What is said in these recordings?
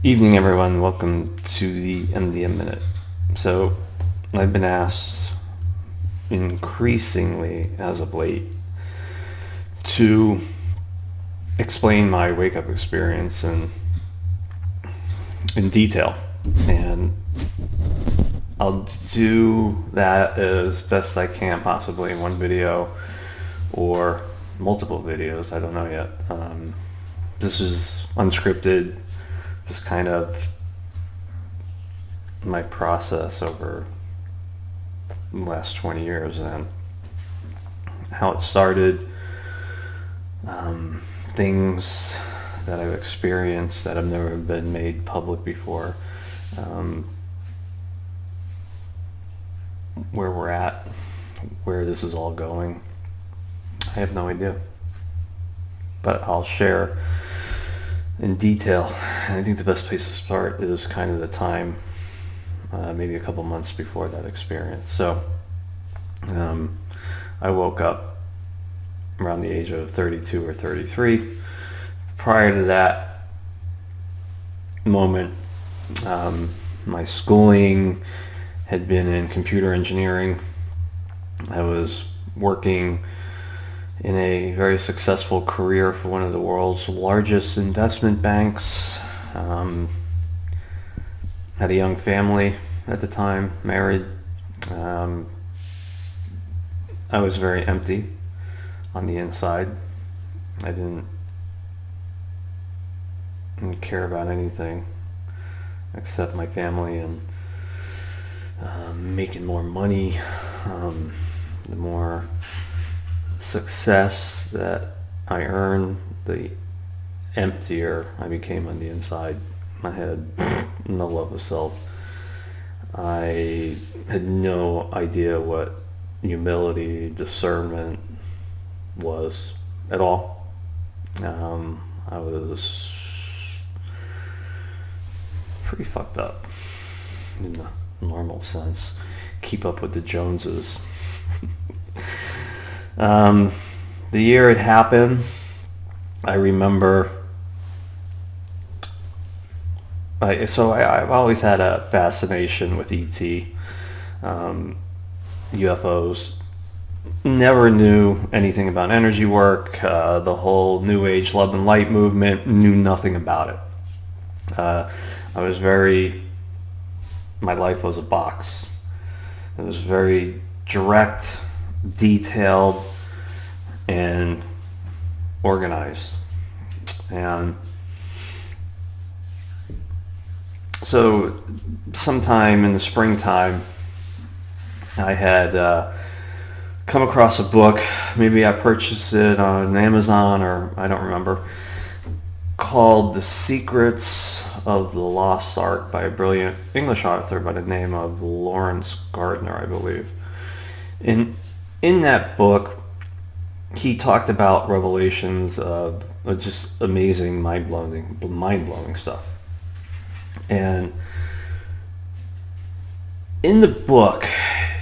Evening, everyone. Welcome to the MDM Minute. So, I've been asked increasingly as of late to explain my wake-up experience in detail, and I'll do that as best I can, possibly in one video or multiple videos. I don't know yet. This is unscripted. Just kind of my process over the last 20 years and how it started, things that I've experienced that have never been made public before, where we're at, where this is all going. I have no idea, but I'll share in detail. And I think the best place to start is kind of the time, maybe a couple months before that experience. So I woke up around the age of 32 or 33. Prior to that moment, my schooling had been in computer engineering. I was working in a very successful career for one of the world's largest investment banks. Had a young family at the time, married. I was very empty on the inside. I didn't care about anything except my family and making more money. The more success that I earned, the emptier I became on the inside. I had no love of self. I had no idea what humility, discernment was at all. I was pretty fucked up in the normal sense. Keep up with the Joneses. The year it happened, I remember. I've always had a fascination with ET, UFOs. Never knew anything about energy work. The whole New Age love and light movement, knew nothing about it. My life was a box. It was very direct, detailed, and organized. And so sometime in the springtime, I had come across a book. Maybe I purchased it on Amazon, or I don't remember, called The Secrets of the Lost Ark by a brilliant English author by the name of Lawrence Gardner, I believe. In that book, he talked about revelations of just amazing, mind-blowing stuff. And in the book,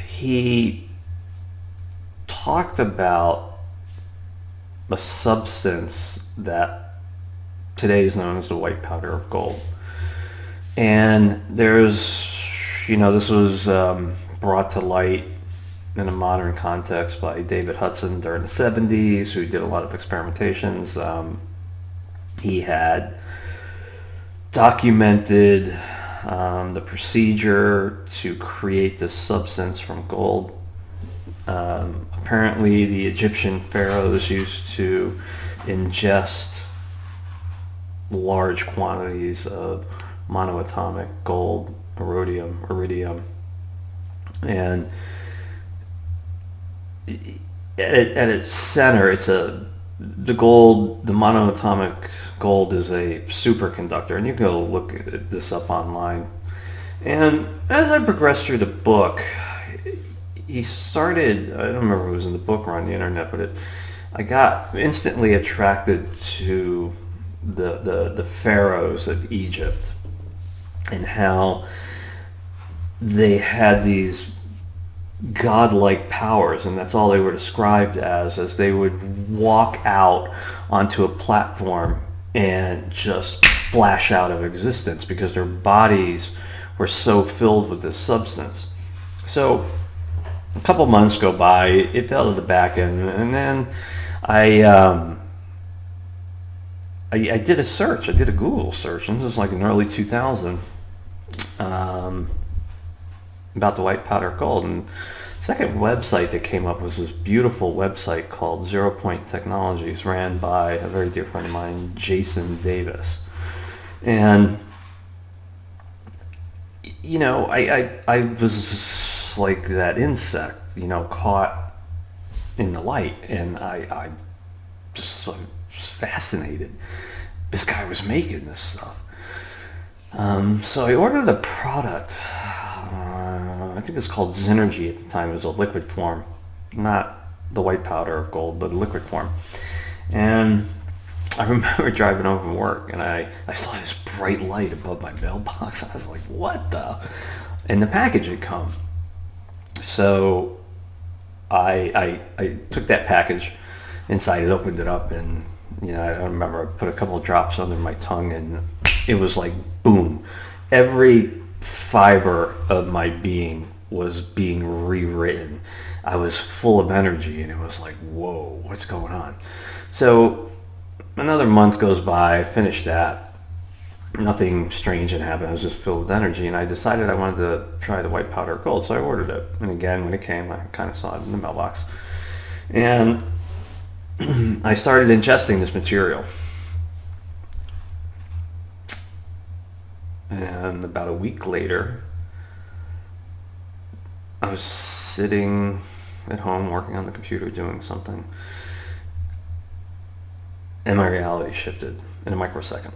he talked about a substance that today is known as the white powder of gold. And this was brought to light in a modern context by David Hudson during the 70s, who did a lot of experimentations. He had documented the procedure to create this substance from gold. Apparently the Egyptian pharaohs used to ingest large quantities of monoatomic gold, iridium, and at its center, the monoatomic gold is a superconductor, and you can go look this up online. And as I progressed through the book, he started, I don't remember if it was in the book or on the internet, but I got instantly attracted to the pharaohs of Egypt and how they had these godlike powers, and that's all they were described as they would walk out onto a platform and just flash out of existence because their bodies were so filled with this substance. So a couple months go by, it fell to the back end, and then I, I did a search. I did a Google search, and this was like in early 2000, about the white powder gold. And the second website that came up was this beautiful website called Zero Point Technologies, ran by a very dear friend of mine, Jason Davis. And I was like that insect, caught in the light, and I just was fascinated. This guy was making this stuff. So I ordered a product. I think it's called Synergy at the time. It was a liquid form, not the white powder of gold, but a liquid form. And I remember driving home from work, and I saw this bright light above my mailbox. I was like, what the? And the package had come. So I took that package inside it, opened it up, and I remember I put a couple of drops under my tongue, and it was like boom. Every fiber of my being was being rewritten. I was full of energy, and it was like, whoa, what's going on? So another month goes by, I finished that. Nothing strange had happened. I was just filled with energy, and I decided I wanted to try the white powder gold, so I ordered it. And again, when it came, I kind of saw it in the mailbox. And I started ingesting this material. And about a week later, I was sitting at home working on the computer doing something, and my reality shifted in a microsecond.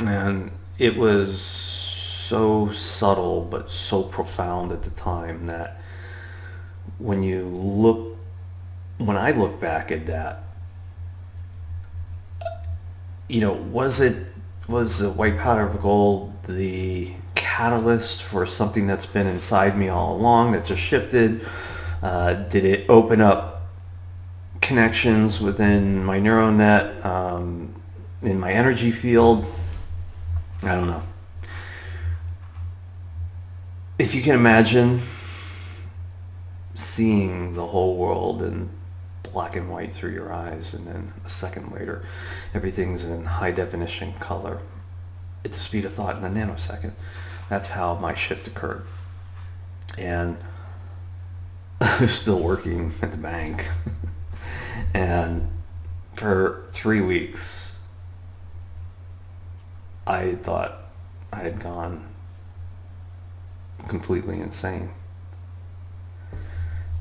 And it was so subtle but so profound at the time that when I look back at that, was the white powder of gold the catalyst for something that's been inside me all along that just shifted? Did it open up connections within my neural net, in my energy field? I don't know. If you can imagine seeing the whole world in black and white through your eyes, and then a second later everything's in high definition color at the speed of thought in a nanosecond. That's how my shift occurred. And I was still working at the bank and for 3 weeks I thought I had gone completely insane.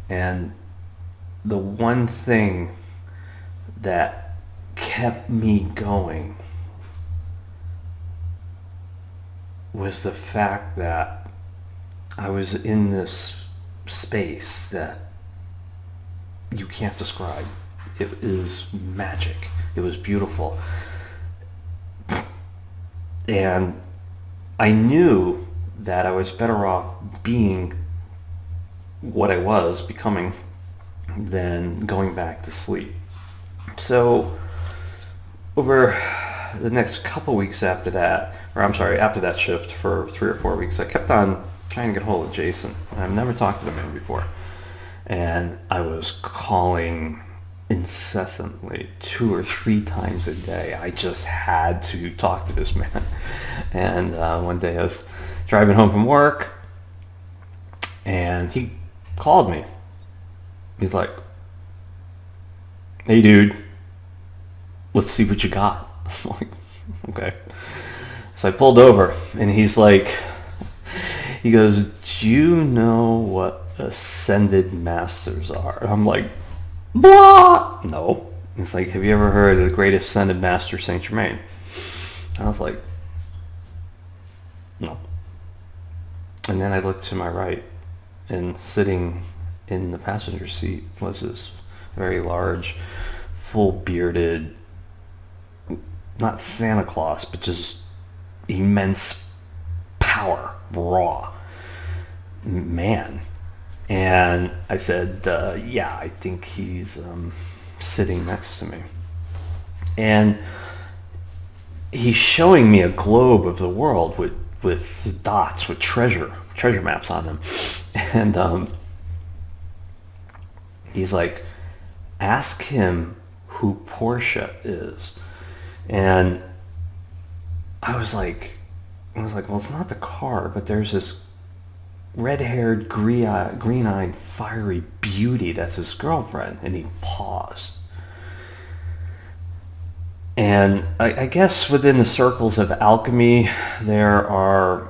And the one thing that kept me going was the fact that I was in this space that you can't describe. It is magic. It was beautiful. And I knew that I was better off being what I was becoming than going back to sleep. So over the next couple weeks after that, after that shift for 3 or 4 weeks, I kept on trying to get hold of Jason. I've never talked to the man before. And I was calling incessantly 2 or 3 times a day. I just had to talk to this man. And one day I was driving home from work, and he called me. He's like, "Hey dude, let's see what you got." I'm like, okay. So I pulled over, and he goes, "Do you know what ascended masters are?" I'm like, blah! No. It's like, "Have you ever heard of the great ascended master, Saint Germain?" I was like, no. And then I looked to my right, and sitting in the passenger seat was this very large, full bearded, not Santa Claus, but just immense power, raw man. And I said, yeah, I think he's sitting next to me. And he's showing me a globe of the world with dots, with treasure maps on them. And he's like, ask him who Portia is. And I was like, well, it's not the car, but there's this red-haired, green-eyed, fiery beauty that's his girlfriend. And he paused. And I guess within the circles of alchemy, there are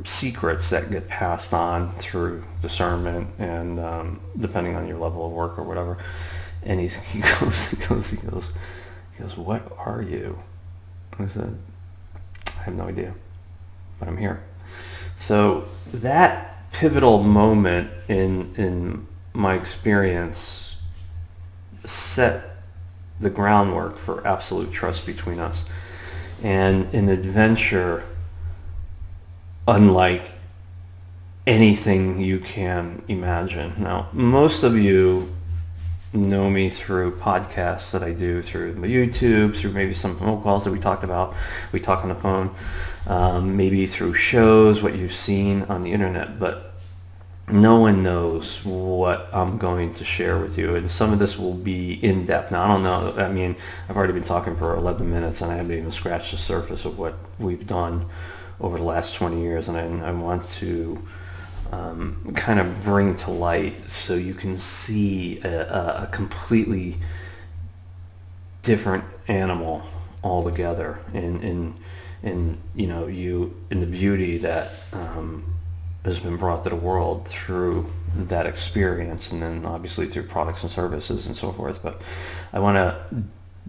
secrets that get passed on through discernment and depending on your level of work or whatever. And he goes, what are you? I said, I have no idea, but I'm here. So that pivotal moment in my experience set the groundwork for absolute trust between us, and an adventure unlike anything you can imagine. Now, most of you know me through podcasts that I do, through my YouTube, through maybe some phone calls that we talked about. We talk on the phone, maybe through shows, what you've seen on the internet, but no one knows what I'm going to share with you. And some of this will be in depth. Now, I don't know. I mean, I've already been talking for 11 minutes and I haven't even scratched the surface of what we've done over the last 20 years. And I want to kind of bring to light so you can see a completely different animal altogether, in you know, you in the beauty that has been brought to the world through that experience, and then obviously through products and services and so forth. But I want to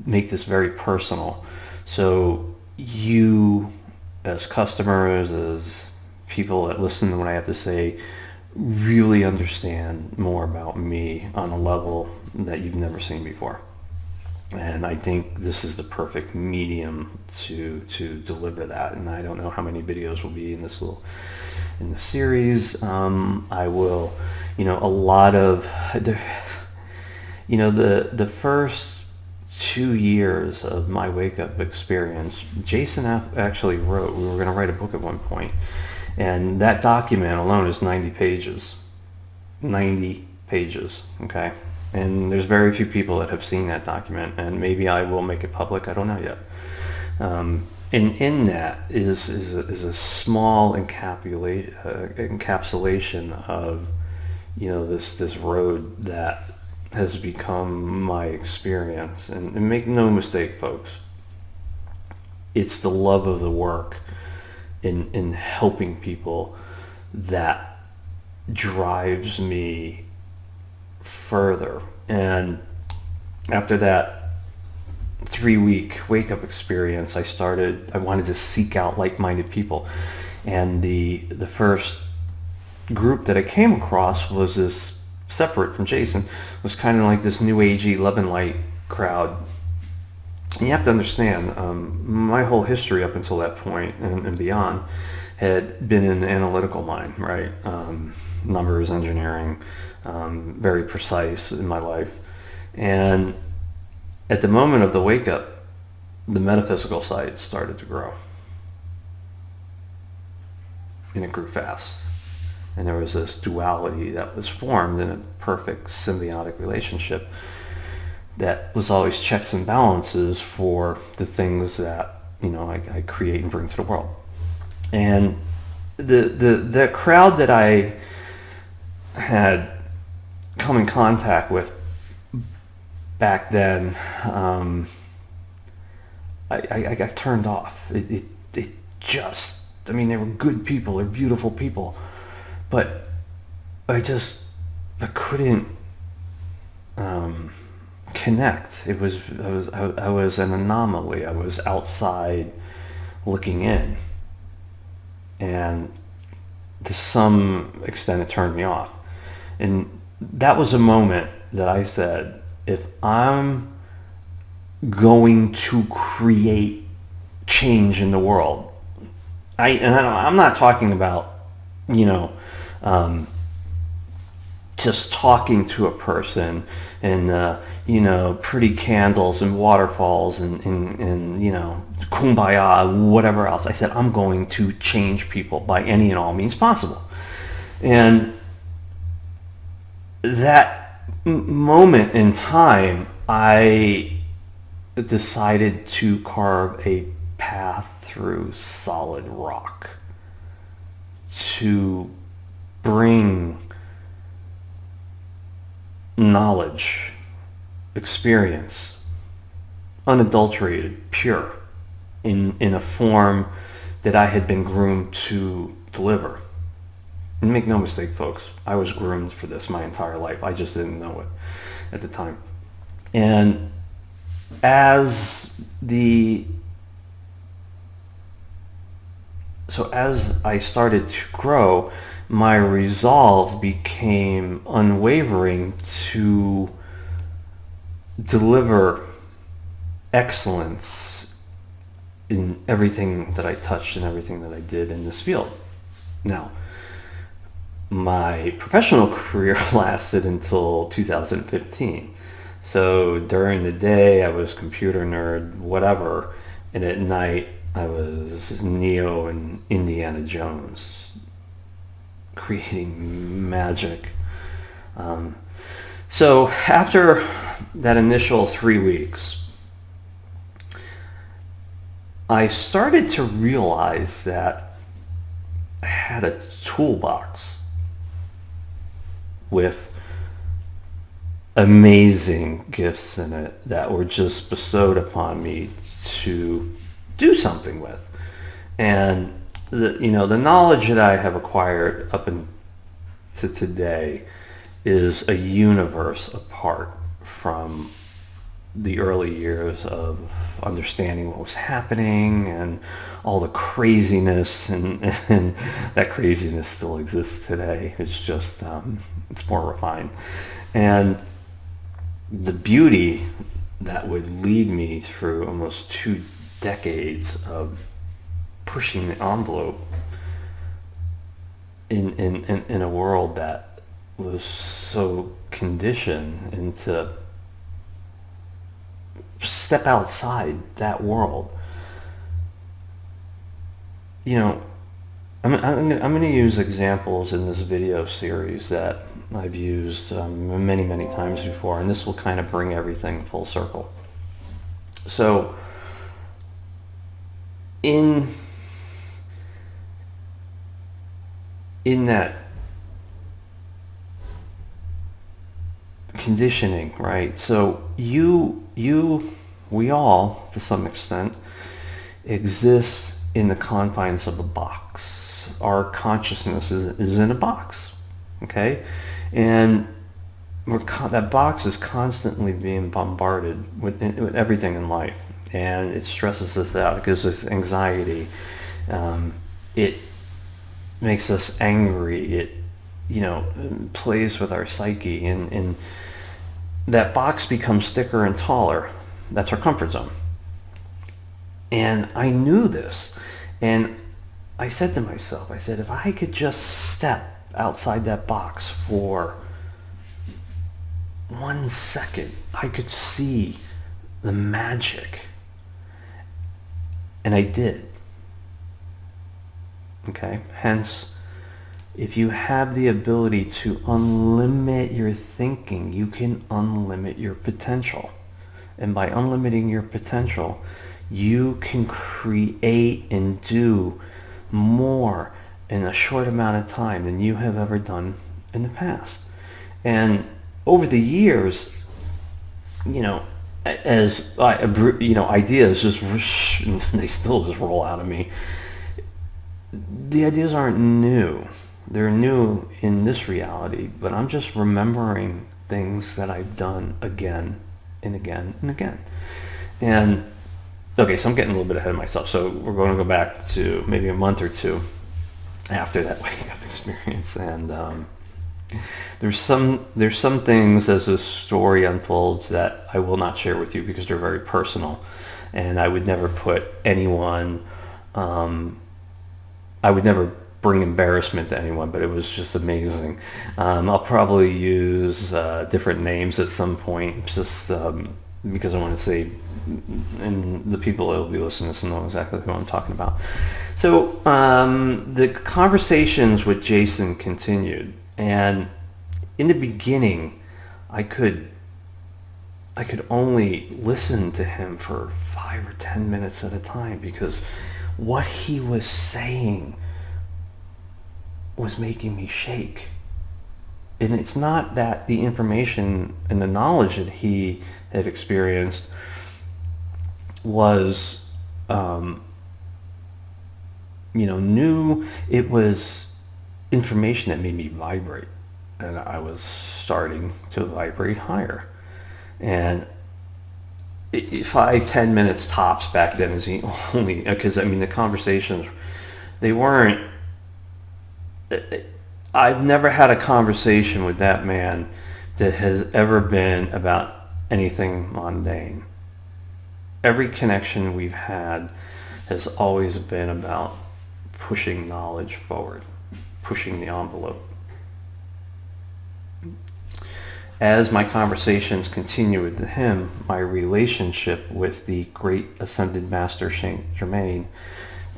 make this very personal, so you as customers, as people that listen to what I have to say, really understand more about me on a level that you've never seen before. And I think this is the perfect medium to deliver that. And I don't know how many videos will be in the series. I will, you know, a lot of you know, the first 2 years of my wake up experience, Jason actually wrote. We were going to write a book at one point, and that document alone is 90 pages. 90 pages, okay? And there's very few people that have seen that document, and maybe I will make it public. I don't know yet. And in that is a small encapsulation of, you know, this road that has become my experience. And make no mistake, folks, it's the love of the work in helping people that drives me further. And after that 3-week wake-up experience, I wanted to seek out like-minded people. And the first group that I came across was this, separate from Jason, was kind of like this new agey love and light crowd. And you have to understand, my whole history up until that point and beyond had been in the analytical mind, right? Numbers, engineering, very precise in my life. And at the moment of the wake up, the metaphysical side started to grow. And it grew fast. And there was this duality that was formed in a perfect symbiotic relationship that was always checks and balances for the things that, you know, I create and bring to the world. And the crowd that I had come in contact with back then, I got turned off. It just, I mean, they were good people, they're beautiful people, but I couldn't connect. I was an anomaly. I was outside looking in, and to some extent it turned me off. And that was a moment that I said, if I'm going to create change in the world, I'm not talking about, you know, just talking to a person and pretty candles and waterfalls and kumbaya, whatever else. I said, I'm going to change people by any and all means possible. And that moment in time, I decided to carve a path through solid rock to bring knowledge, experience, unadulterated, pure, in a form that I had been groomed to deliver. And make no mistake, folks, I was groomed for this my entire life. I just didn't know it at the time. And as I started to grow, my resolve became unwavering to deliver excellence in everything that I touched and everything that I did in this field. Now, my professional career lasted until 2015. So during the day, I was computer nerd, whatever, and at night, I was Neo and Indiana Jones, creating magic. So after that initial 3 weeks, I started to realize that I had a toolbox with amazing gifts in it that were just bestowed upon me to do something with. And the knowledge that I have acquired up to today is a universe apart from the early years of understanding what was happening and all the craziness, and that craziness still exists today. It's just it's more refined, and the beauty that would lead me through almost 2 decades of pushing the envelope in a world that was so conditioned into step outside that world. I'm going to use examples in this video series that I've used many, many times before, and this will kind of bring everything full circle. So, in that conditioning, right? So we all, to some extent, exist in the confines of a box. Our consciousness is in a box, okay? And that box is constantly being bombarded with everything in life. And it stresses us out. It gives us anxiety. It makes us angry. It, plays with our psyche. And that box becomes thicker and taller. That's our comfort zone. And I knew this. And I said to myself, if I could just step outside that box for 1 second, I could see the magic. And I did. Okay? Hence, if you have the ability to unlimit your thinking, you can unlimit your potential. And by unlimiting your potential, you can create and do more in a short amount of time than you have ever done in the past. And over the years, as ideas just they still just roll out of me. The ideas aren't new. They're new in this reality, but I'm just remembering things that I've done again and again and again. And okay, so I'm getting a little bit ahead of myself. So we're going to go back to maybe a month or two after that waking up experience, and there's some things as this story unfolds that I will not share with you because they're very personal, and I would never put anyone. I would never bring embarrassment to anyone, but it was just amazing. I'll probably use different names at some point, just because I want to say, and the people that will be listening to this know exactly who I'm talking about. So the conversations with Jason continued, and in the beginning, I could only listen to him for 5 or 10 minutes at a time, because what he was saying was making me shake. And it's not that the information and the knowledge that he had experienced was, new. It was information that made me vibrate. And I was starting to vibrate higher. And 5-10 minutes tops back then is the only, because the conversations, they weren't, I've never had a conversation with that man that has ever been about anything mundane. Every connection we've had has always been about pushing knowledge forward, pushing the envelope. As my conversations continued with him, my relationship with the great ascended master Saint Germain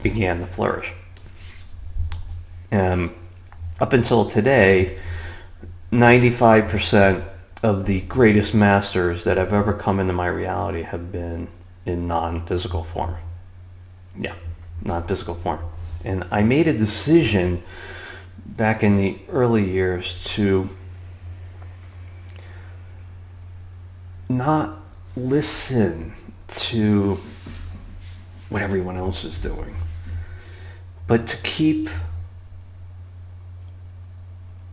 began to flourish. Up until today, 95% of the greatest masters that have ever come into my reality have been in non-physical form. Yeah, non-physical form. And I made a decision back in the early years to not listen to what everyone else is doing, but to keep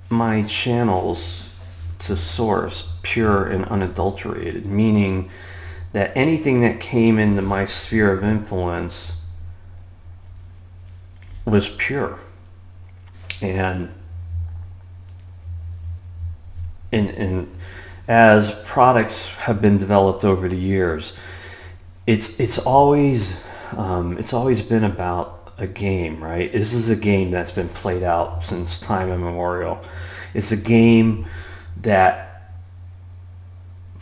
my channels to source pure and unadulterated, meaning that anything that came into my sphere of influence was pure. And as products have been developed over the years, it's always been about a game, right? This is a game that's been played out since time immemorial. It's a game that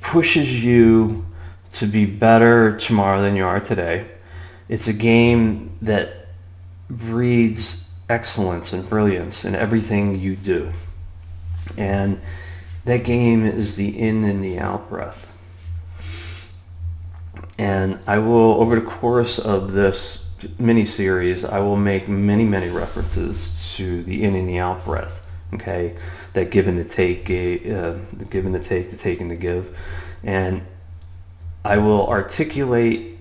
pushes you to be better tomorrow than you are today. It's a game that breeds excellence and brilliance in everything you do. And that game is the in and the out breath. And I will, over the course of this mini-series, I will make many, many references to the in and the out breath, okay? That give and the take, the give and the take and the give. And I will articulate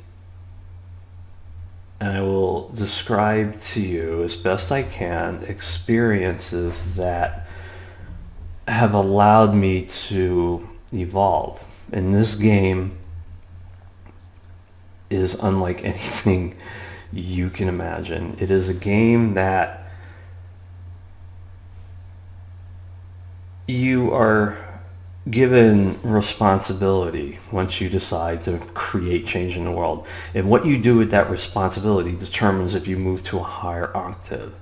and I will describe to you as best I can experiences that have allowed me to evolve. And this game is unlike anything you can imagine. It is a game that you are given responsibility once you decide to create change in the world. And what you do with that responsibility determines if you move to a higher octave.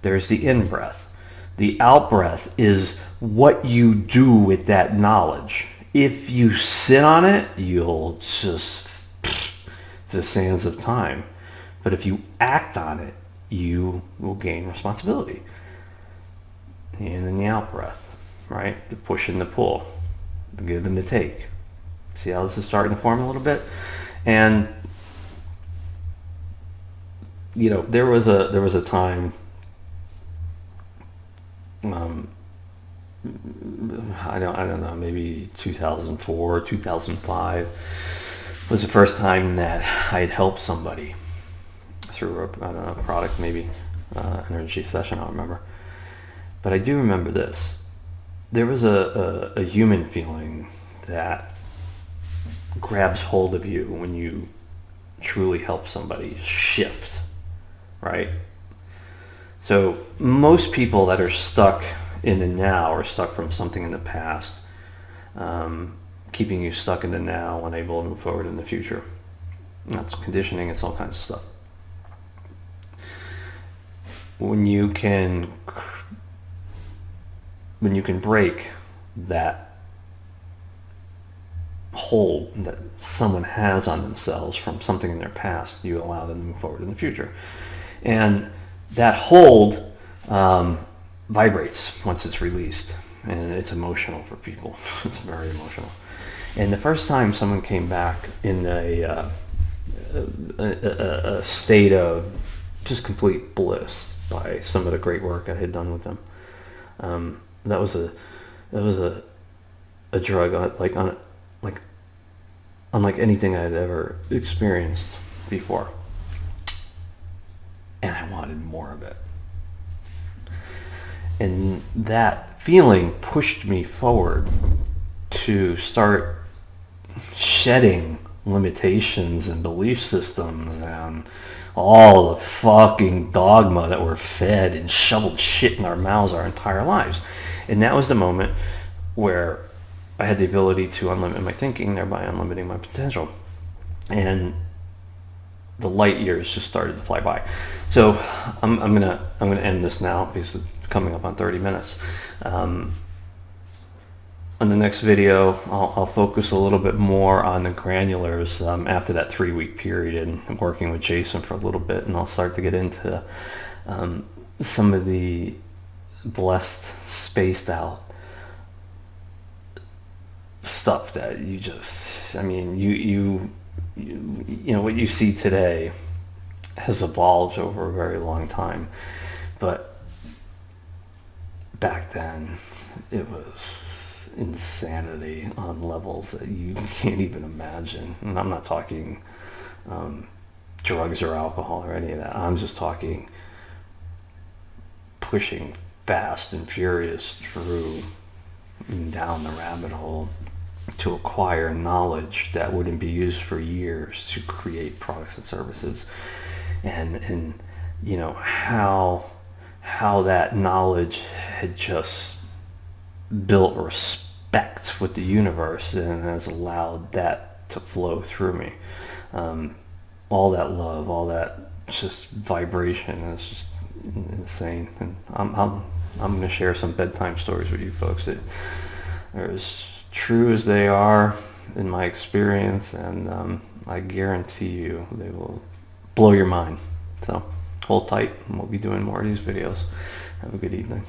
There's the in-breath. The out-breath is what you do with that knowledge. If you sit on it, you'll just, the sands of time. But if you act on it, you will gain responsibility. And then the out-breath, right? The push and the pull, the give and the take. See how this is starting to form a little bit? And there was a time, I don't know, maybe 2004, 2005 was the first time that I had helped somebody through a product, maybe energy session, I don't remember. But I do remember this. There was a human feeling that grabs hold of you when you truly help somebody shift, right? So most people that are stuck in the now are stuck from something in the past, keeping you stuck in the now, unable to move forward in the future. That's conditioning, it's all kinds of stuff. when you can break that hold that someone has on themselves from something in their past, you allow them to move forward in the future. And that hold vibrates once it's released, and it's emotional for people. It's very emotional. And the first time someone came back in a state of just complete bliss by some of the great work I had done with them, that was a drug unlike anything I had ever experienced before, and I wanted more of it. And that feeling pushed me forward to start shedding limitations and belief systems and all the fucking dogma that we're fed and shoveled shit in our mouths our entire lives. And that was the moment where I had the ability to unlimit my thinking, thereby unlimiting my potential. And the light years just started to fly by. So I'm gonna end this now because it's coming up on 30 minutes. On the next video, I'll focus a little bit more on the granulars after that 3-week period and working with Jason for a little bit, and I'll start to get into some of the blessed, spaced out stuff that you just, I mean, you know, what you see today has evolved over a very long time, but back then it was insanity on levels that you can't even imagine. And I'm not talking drugs or alcohol or any of that. I'm just talking pushing fast and furious through and down the rabbit hole to acquire knowledge that wouldn't be used for years to create products and services, and you know how that knowledge had just built respect with the universe and has allowed that to flow through me. All that love, all that just vibration is just insane. And I'm going to share some bedtime stories with you folks that are as true as they are in my experience, and I guarantee you they will blow your mind. So hold tight, and we'll be doing more of these videos. Have a good evening.